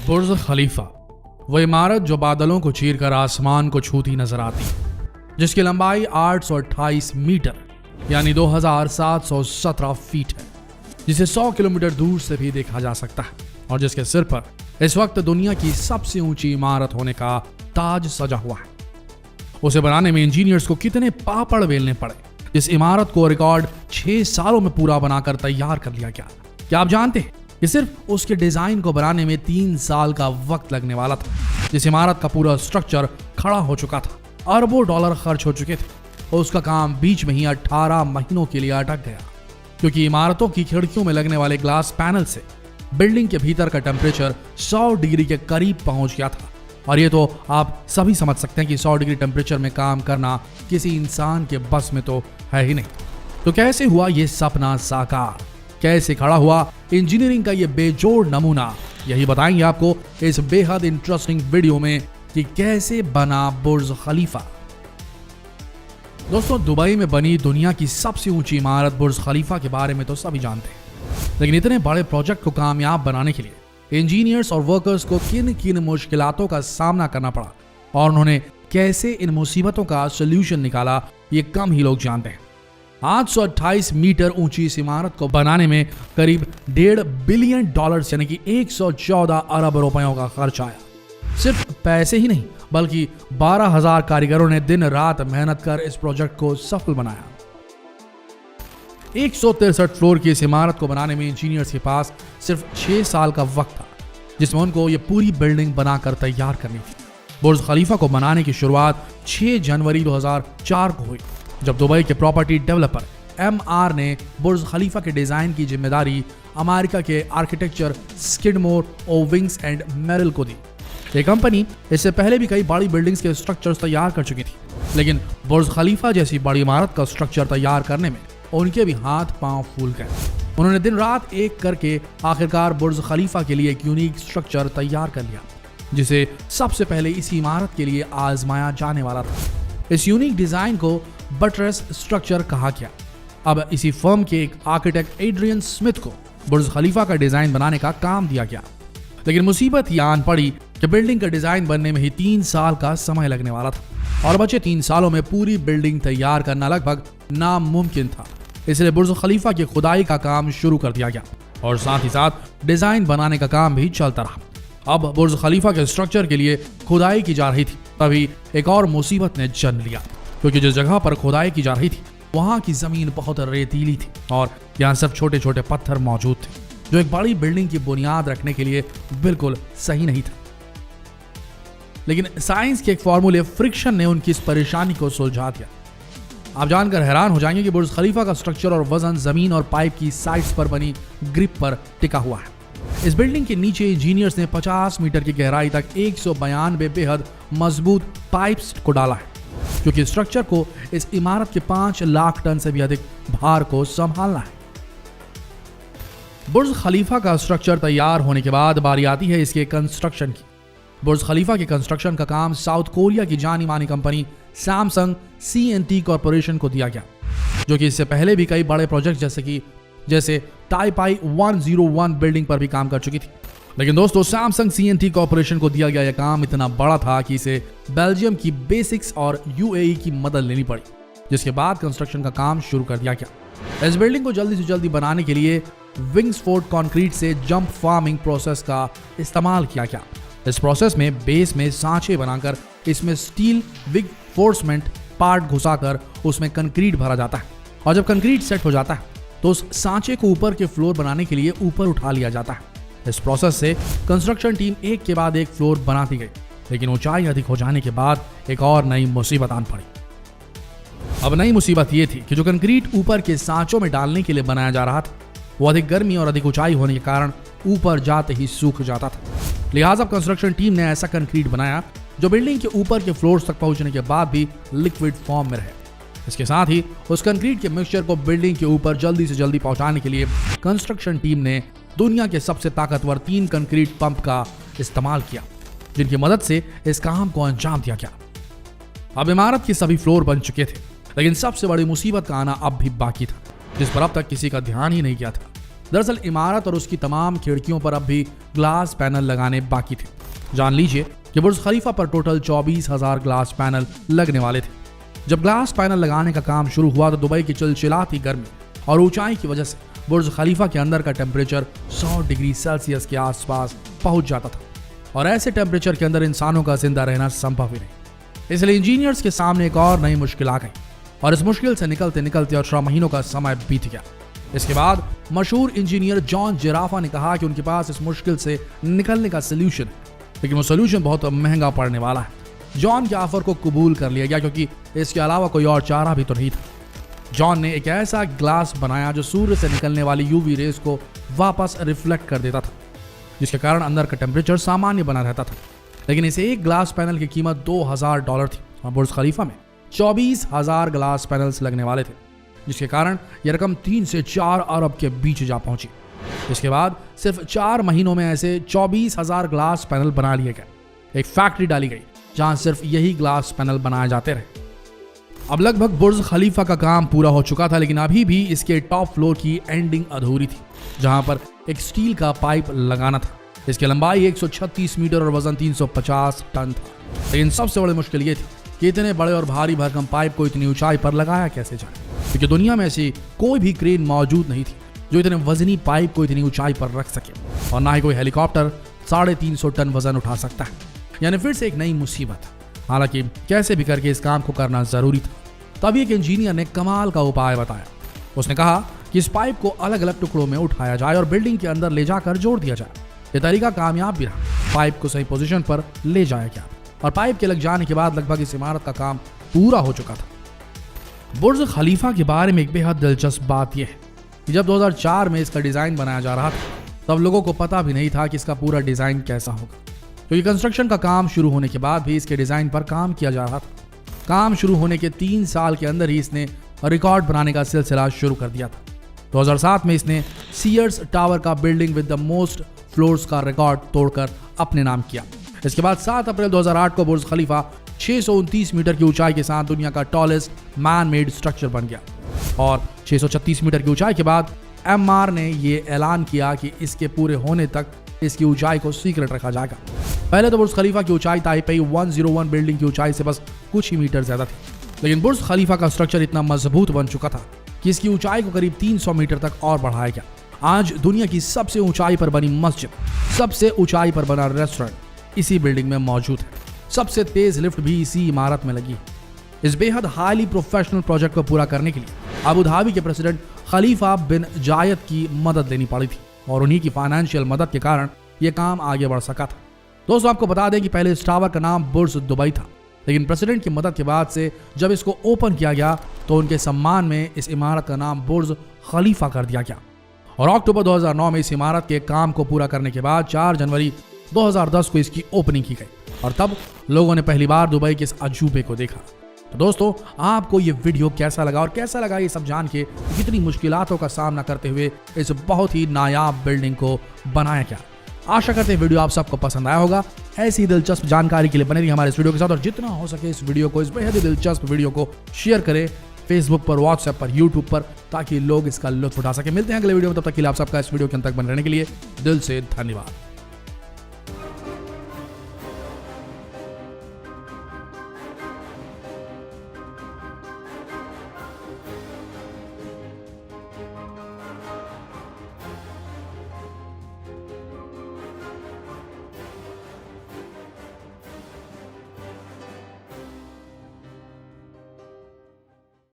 बुर्ज खलीफा, वो इमारत जो बादलों को चीरकर आसमान को छूती नजर आती, जिसकी लंबाई 828 मीटर यानी 2717 फीट है, जिसे 100 किलोमीटर दूर से भी देखा जा सकता है और जिसके सिर पर इस वक्त दुनिया की सबसे ऊंची इमारत होने का ताज सजा हुआ है। उसे बनाने में इंजीनियर्स को कितने पापड़ बेलने पड़े। इस इमारत को रिकॉर्ड 6 सालों में पूरा बनाकर तैयार कर लिया गया। क्या आप जानते हैं कि सिर्फ उसके डिजाइन को बनाने में 3 साल का वक्त लगने वाला था। जिस इमारत का पूरा स्ट्रक्चर खड़ा हो चुका था, अरबों डॉलर खर्च हो चुके थे और उसका काम बीच में ही 18 महीनों के लिए अटक गया, क्योंकि इमारतों की खिड़कियों में लगने वाले ग्लास पैनल से बिल्डिंग के भीतर का टेम्परेचर 100 डिग्री के करीब पहुंच गया था। और ये तो आप सभी समझ सकते हैं कि 100 डिग्री टेम्परेचर में काम करना किसी इंसान के बस में तो है ही नहीं। तो कैसे हुआ ये सपना साकार, कैसे खड़ा हुआ इंजीनियरिंग का ये बेजोड़ नमूना, यही बताएंगे आपको इस बेहद इंटरेस्टिंग वीडियो में कि कैसे बना बुर्ज खलीफा। दोस्तों, दुबई में बनी दुनिया की सबसे ऊंची इमारत बुर्ज खलीफा के बारे में तो सभी जानते हैं, लेकिन इतने बड़े प्रोजेक्ट को कामयाब बनाने के लिए इंजीनियर्स और वर्कर्स को किन किन मुश्किलातों का सामना करना पड़ा और उन्होंने कैसे इन मुसीबतों का सोल्यूशन निकाला, ये कम ही लोग जानते हैं। 828 मीटर ऊंची इस इमारत को बनाने में करीब $1.5 बिलियन यानी कि 114 अरब रुपयों का खर्च आया। सिर्फ पैसे ही नहीं, बल्कि 12,000 कारीगरों ने दिन रात मेहनत कर इस प्रोजेक्ट को सफल बनाया। 163 फ्लोर की इस इमारत को बनाने में इंजीनियर्स के पास सिर्फ 6 साल का वक्त था, जिसमें उनको ये पूरी बिल्डिंग बनाकर तैयार करनी थी। बुर्ज खलीफा को बनाने की शुरुआत 6 जनवरी 2004 को हुई, जब दुबई के प्रॉपर्टी डेवलपर MR ने बुर्ज खलीफा के डिजाइन की जिम्मेदारी अमेरिका के architecture Skidmore, Owings and Merrill को दी। ये कंपनी इससे पहले भी कई बड़ी बिल्डिंग्स के स्ट्रक्चर्स तैयार कर चुकी थी, लेकिन बुर्ज खलीफा जैसी बड़ी इमारत का स्ट्रक्चर तैयार करने में उनके भी हाथ पांव फूल गए। उन्होंने दिन रात एक करके आखिरकार बुर्ज खलीफा के लिए एक यूनिक स्ट्रक्चर तैयार कर लिया, जिसे सबसे पहले इसी इमारत के लिए आजमाया जाने वाला था। इस यूनिक डिजाइन को बटरेस स्ट्रक्चर कहा गया। अब इसी फर्म के एक आर्किटेक्ट एड्रियन स्मिथ को बुर्ज खलीफा का डिजाइन बनाने का काम दिया गया, लेकिन मुसीबत ये आन पड़ी कि बिल्डिंग का डिजाइन बनने में ही 3 साल का समय लगने वाला था और बचे 3 सालों में पूरी बिल्डिंग तैयार करना लगभग नामुमकिन था। इसलिए बुर्ज खलीफा की खुदाई का काम शुरू कर दिया गया और साथ ही साथ डिजाइन बनाने का काम भी चलता रहा। अब बुर्ज खलीफा के स्ट्रक्चर के लिए खुदाई की जा रही थी, तभी एक और मुसीबत ने जन्म लिया, क्योंकि जिस जगह पर खुदाई की जा रही थी वहां की जमीन बहुत रेतीली थी और यहाँ सब छोटे छोटे पत्थर मौजूद थे, जो एक बड़ी बिल्डिंग की बुनियाद रखने के लिए बिल्कुल सही नहीं था। लेकिन साइंस के एक फॉर्मूले फ्रिक्शन ने उनकी इस परेशानी को सुलझा दिया। आप जानकर हैरान हो जाएंगे कि बुर्ज खलीफा का स्ट्रक्चर और वजन जमीन और पाइप की साइड्स पर बनी ग्रिप पर टिका हुआ है। इस बिल्डिंग के नीचे इंजीनियर्स ने 50 मीटर की गहराई तक 192 बेहद मजबूत पाइप्स को डाला है, क्योंकि स्ट्रक्चर को इस इमारत के 5 लाख टन से भी अधिक भार को संभालना है। बुर्ज खलीफा का स्ट्रक्चर तैयार होने के बाद बारी आती है इसके कंस्ट्रक्शन की। बुर्ज खलीफा के कंस्ट्रक्शन का काम साउथ कोरिया की जानी मानी कंपनी सैमसंग CNT कॉर्पोरेशन को दिया गया, जो कि इससे पहले भी कई बड़े प्रोजेक्ट जैसे टाइपाई 101 बिल्डिंग पर भी काम कर चुकी थी। लेकिन दोस्तों, सैमसंग CNT कॉर्पोरेशन को दिया गया यह काम इतना बड़ा था कि इसे बेल्जियम की बेसिक्स और UAE की मदद लेनी पड़ी, जिसके बाद कंस्ट्रक्शन का काम शुरू कर दिया गया। इस बिल्डिंग को जल्दी से जल्दी बनाने के लिए विंग्सफोर्ड कंक्रीट से जंप फार्मिंग प्रोसेस का इस्तेमाल किया गया। इस प्रोसेस में बेस में सांचे बनाकर इसमें स्टील विगफोर्समेंट पार्ट घुसाकर उसमें कंक्रीट भरा जाता है और जब कंक्रीट सेट हो जाता है तो उस सांचे को ऊपर के फ्लोर बनाने के लिए ऊपर उठा लिया जाता है। इस प्रोसेस से कंस्ट्रक्शन टीम एक के बाद एक फ्लोर बनाती गई, लेकिन ऊंचाई अधिक हो जाने के बाद एक और नई मुसीबत आन पड़ी। अब नई मुसीबत ये थी कि जो कंक्रीट ऊपर के सांचों में डालने के लिए बनाया जा रहा था वो अधिक गर्मी और अधिक ऊंचाई होने के कारण ऊपर जाते ही सूख जाता था। लिहाजा कंस्ट्रक्शन टीम ने ऐसा कंक्रीट बनाया जो बिल्डिंग के ऊपर के फ्लोर्स तक पहुंचने के बाद भी लिक्विड फॉर्म में रहे। इसके साथ ही उस कंक्रीट के मिक्सचर को बिल्डिंग के ऊपर जल्दी से जल्दी पहुंचाने के लिए कंस्ट्रक्शन टीम ने दुनिया के सबसे ताकतवर 3 कंक्रीट पंप का इस्तेमाल किया, जिनकी मदद से इस काम को अंजाम दिया गया। अब इमारत के सभी फ्लोर बन चुके थे, लेकिन सबसे बड़ी मुसीबत का आना अब भी बाकी था, जिस पर अब तक किसी का ध्यान ही नहीं गया था। दरअसल इमारत और उसकी तमाम खिड़कियों पर अब भी ग्लास पैनल लगाने बाकी थे। जान लीजिए कि बुर्ज खलीफा पर टोटल 24,000 ग्लास पैनल लगने वाले थे। जब ग्लास पैनल लगाने का काम शुरू हुआ तो दुबई की चिलचिलाती गर्मी और ऊंचाई की वजह से बुर्ज खलीफा के अंदर का टेम्परेचर 100 डिग्री सेल्सियस के आसपास पहुंच जाता था और ऐसे टेम्परेचर के अंदर इंसानों का जिंदा रहना संभव ही नहीं। इसलिए इंजीनियर्स के सामने एक और नई मुश्किल आ गई और इस मुश्किल से निकलते निकलते 18 महीनों का समय बीत गया। इसके बाद मशहूर इंजीनियर जॉन जिराफा ने कहा कि उनके पास इस मुश्किल से निकलने का सोल्यूशन है, लेकिन वो सोल्यूशन बहुत महंगा पड़ने वाला है। जॉन के ऑफर को कबूल कर लिया गया क्योंकि इसके अलावा कोई और चारा भी तो नहीं था। जॉन ने एक ऐसा ग्लास बनाया जो सूर्य से निकलने वाली यूवी रेस को वापस रिफ्लेक्ट कर देता था, जिसके कारण अंदर का टेम्परेचर सामान्य बना रहता था। लेकिन इस एक ग्लास पैनल की कीमत $2,000 थी और बुर्ज खलीफा में 24,000 ग्लास पैनल्स लगने वाले थे, जिसके कारण यह रकम 3 से 4 अरब के बीच जा पहुंची। इसके बाद सिर्फ 4 महीनों में ऐसे 24,000 ग्लास पैनल बना लिए गए। एक फैक्ट्री डाली गई जहां सिर्फ यही ग्लास पैनल बनाए जाते रहे। अब लगभग बुर्ज खलीफा का काम पूरा हो चुका था, लेकिन अभी भी इसके टॉप फ्लोर की एंडिंग अधूरी थी, जहां पर एक स्टील का पाइप लगाना था। इसकी लंबाई 136 मीटर और वजन 350 टन था। लेकिन सबसे बड़ी मुश्किल ये थी कि इतने बड़े और भारी भरकम पाइप को इतनी ऊंचाई पर लगाया कैसे जाए, क्योंकि दुनिया में ऐसी कोई भी क्रेन मौजूद नहीं थी जो इतने वजनी पाइप को इतनी ऊंचाई पर रख सके, और ना ही कोई हेलीकॉप्टर 350 टन वजन उठा सकता है। यानी फिर से एक नई मुसीबत। हालांकि कैसे भी करके इस काम को करना जरूरी था। तभी एक इंजीनियर ने कमाल का उपाय बताया। उसने कहा कि इस पाइप को अलग अलग टुकड़ों में उठाया जाए और बिल्डिंग के अंदर ले जाकर जोड़ दिया जाए। यह तरीका कामयाब भी रहा। पाइप को सही पोजीशन पर ले जाया गया और पाइप के लग जाने के बाद लगभग इस इमारत का काम पूरा हो चुका था। बुर्ज खलीफा के बारे में एक बेहद दिलचस्प बात यह है कि जब 2004 में इसका डिजाइन बनाया जा रहा था, तब लोगों को पता भी नहीं था कि इसका पूरा डिजाइन कैसा होगा, क्योंकि कंस्ट्रक्शन का काम शुरू होने के बाद भी इसके डिजाइन पर काम किया जा रहा था। काम शुरू होने के 3 साल के अंदर ही इसने रिकॉर्ड बनाने का सिलसिला शुरू कर दिया था। 2007 में इसने सीयर्स टावर का building with the most floors का रिकॉर्ड तोड़कर अपने नाम किया। इसके बाद 7 अप्रैल 2008 को बुर्ज खलीफा 629 मीटर की ऊंचाई के साथ दुनिया का टॉलेस्ट मैन मेड स्ट्रक्चर बन गया और 636 मीटर की ऊंचाई के बाद एमआर ने यह ऐलान किया कि इसके पूरे होने तक इसकी ऊंचाई को सीक्रेट रखा जाएगा। पहले तो बुर्ज खलीफा की ऊंचाई ताइपेई 101 बिल्डिंग की ऊंचाई से बस कुछ ही मीटर ज्यादा थी, लेकिन बुर्ज खलीफा का स्ट्रक्चर इतना मजबूत बन चुका था कि इसकी ऊंचाई को करीब 300 मीटर तक और बढ़ाया गया। आज दुनिया की सबसे ऊंचाई पर बनी मस्जिद, सबसे ऊंचाई पर बना रेस्टोरेंट इसी बिल्डिंग में मौजूद है। सबसे तेज लिफ्ट भी इसी इमारत में लगी है। इस बेहद हाईली प्रोफेशनल प्रोजेक्ट को पूरा करने के लिए अबू धाबी के प्रेसिडेंट खलीफा बिन जायद की मदद लेनी पड़ी थी और उन्हीं की फाइनेंशियल मदद के कारण यह काम आगे बढ़ सका था। दोस्तों, आपको बता दें कि पहले इस टावर का नाम बुर्ज दुबई था, लेकिन प्रेसिडेंट की मदद के बाद से जब इसको ओपन किया गया तो उनके सम्मान में इस इमारत का नाम बुर्ज खलीफा कर दिया गया। और अक्टूबर 2009 में इस इमारत के काम को पूरा करने के बाद 4 जनवरी 2010 को इसकी ओपनिंग की गई और तब लोगों ने पहली बार दुबई के इस अजूबे को देखा। तो दोस्तों, आपको ये वीडियो कैसा लगा और कैसा लगा ये सब जान के कितनी मुश्किलातों का सामना करते हुए इस बहुत ही नायाब बिल्डिंग को बनाया गया। आशा करते हैं वीडियो आप सबको पसंद आया होगा। ऐसी दिलचस्प जानकारी के लिए बने रहिए हमारे इस वीडियो के साथ और जितना हो सके इस वीडियो को, इस बेहद ही दिलचस्प वीडियो को शेयर करें फेसबुक पर, व्हाट्सएप पर, यूट्यूब पर, ताकि लोग इसका लुत्फ उठा सके। मिलते हैं अगले वीडियो में, तब तक के लिए आप सबका इस वीडियो के अंत तक बने रहने के लिए दिल से धन्यवाद।